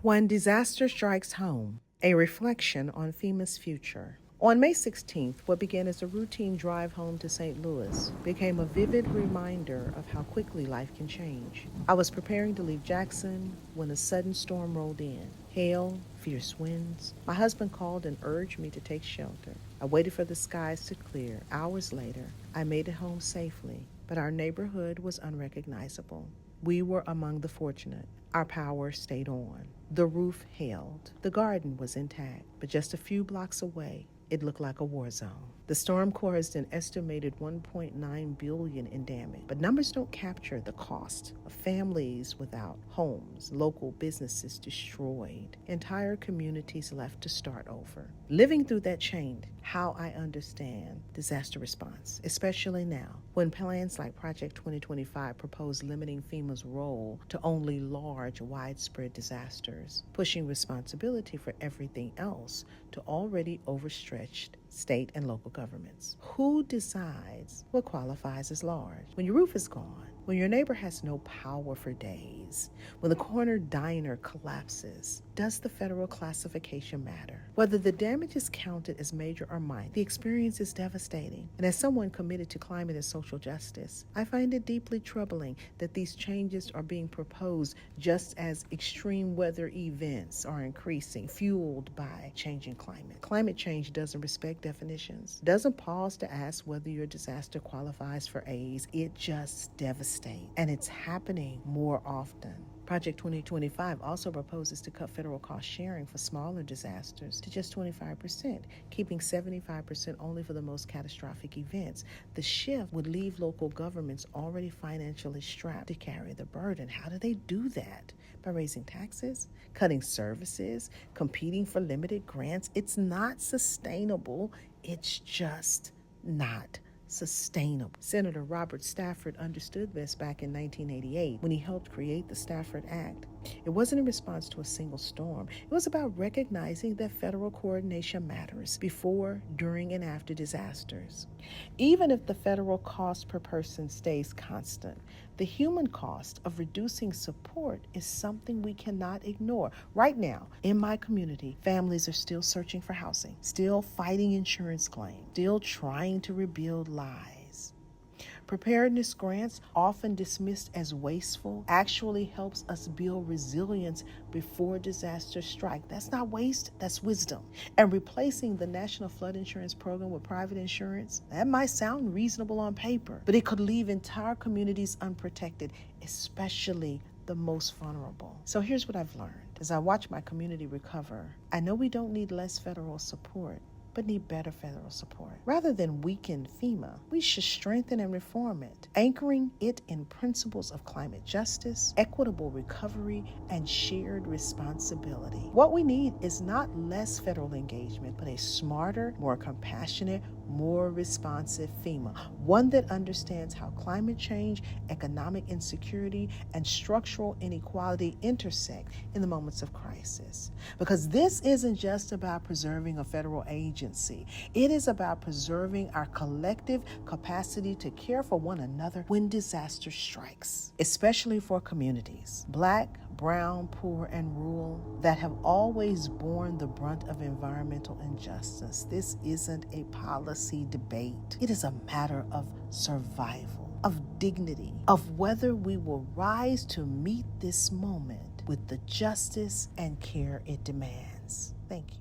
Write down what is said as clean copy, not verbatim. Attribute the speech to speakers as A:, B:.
A: When Disaster Strikes Home, a reflection on FEMA's future. On May 16th, what began as a routine drive home to St. Louis became a vivid reminder of how quickly life can change. I was preparing to leave Jackson when a sudden storm rolled in. Hail, fierce winds. My husband called and urged me to take shelter. I waited for the skies to clear. Hours later, I made it home safely, but our neighborhood was unrecognizable. We were among the fortunate. Our power stayed on. The roof held. The garden was intact, but just a few blocks away, it looked like a war zone. The storm caused an estimated $1.9 billion in damage, but numbers don't capture the cost of families without homes, local businesses destroyed, entire communities left to start over. Living through that changed how I understand disaster response, especially now when plans like Project 2025 propose limiting FEMA's role to only large, widespread disasters, pushing responsibility for everything else to already overstretched state and local governments. Who decides what qualifies as large? When your roof is gone, when your neighbor has no power for days, when the corner diner collapses, does the federal classification matter? Whether the damage is counted as major or minor, the experience is devastating. And as someone committed to climate and social justice, I find it deeply troubling that these changes are being proposed just as extreme weather events are increasing, fueled by changing climate. Climate change doesn't respect definitions, doesn't pause to ask whether your disaster qualifies for AIDS. It just devastates. And it's happening more often. Project 2025 also proposes to cut federal cost sharing for smaller disasters to just 25%, keeping 75% only for the most catastrophic events. The shift would leave local governments already financially strapped to carry the burden. How do they do that? By raising taxes, cutting services, competing for limited grants. It's not sustainable. It's just not sustainable. Senator Robert Stafford understood this back in 1988 when he helped create the Stafford Act. It wasn't in response to a single storm. It was about recognizing that federal coordination matters before, during, and after disasters. Even if the federal cost per person stays constant, the human cost of reducing support is something we cannot ignore. Right now, in my community, families are still searching for housing, still fighting insurance claims, still trying to rebuild lives. Preparedness grants, often dismissed as wasteful, actually helps us build resilience before disasters strike. That's not waste, that's wisdom. And replacing the National Flood Insurance Program with private insurance, that might sound reasonable on paper, but it could leave entire communities unprotected, especially the most vulnerable. So here's what I've learned. As I watch my community recover, I know we don't need less federal support, but need better federal support. Rather than weaken FEMA, we should strengthen and reform it, anchoring it in principles of climate justice, equitable recovery, and shared responsibility. What we need is not less federal engagement, but a smarter, more compassionate, more responsive FEMA, one that understands how climate change, economic insecurity, and structural inequality intersect in the moments of crisis. Because this isn't just about preserving a federal agency. It is about preserving our collective capacity to care for one another when disaster strikes, especially for communities, Black, brown, poor, and rural, that have always borne the brunt of environmental injustice. This isn't a policy debate. It is a matter of survival, of dignity, of whether we will rise to meet this moment with the justice and care it demands. Thank you.